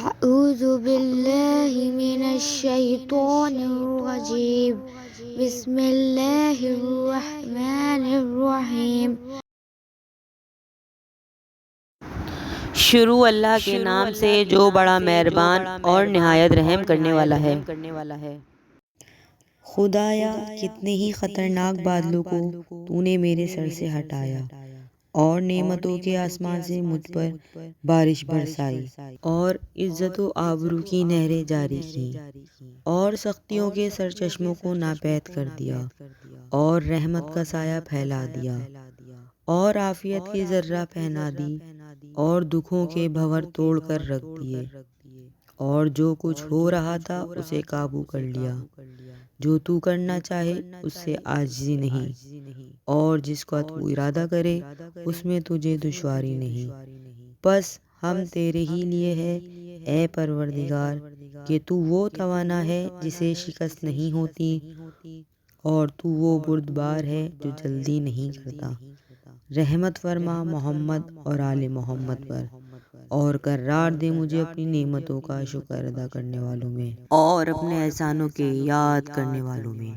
اعوذ باللہ من الشیطان الرجیم بسم اللہ الرحمن الرحیم۔ شروع اللہ کے نام سے جو بڑا مہربان اور نہایت رحم کرنے والا ہے۔ خدایا کتنے ہی خطرناک بادلوں کو تو نے میرے سر سے ہٹایا اور نعمتوں کے آسمان سے مجھ پر بارش برسائی اور عزت و آبرو کی نہریں جاری کی اور سختیوں کے سرچشموں کو ناپید کر دیا اور رحمت کا سایہ پھیلا دیا اور عافیت کی ذرہ پہنا دی اور دکھوں کے بھنور توڑ کر رکھ دیے اور جو کچھ ہو رہا تھا اسے قابو کر لیا۔ جو تو کرنا چاہے اس سے عاجزی نہیں اور جس کا تو ارادہ کرے اس میں تجھے دشواری نہیں۔ بس ہم تیرے ہی لیے ہے اے پروردگار کہ تو وہ توانا ہے جسے شکست نہیں ہوتی اور تو وہ بردبار ہے جو جلدی نہیں کرتا۔ رحمت فرما محمد اور آل محمد پر اور قرار دے مجھے اپنی نعمتوں کا شکر ادا کرنے والوں میں اور اپنے احسانوں کے یاد کرنے والوں میں۔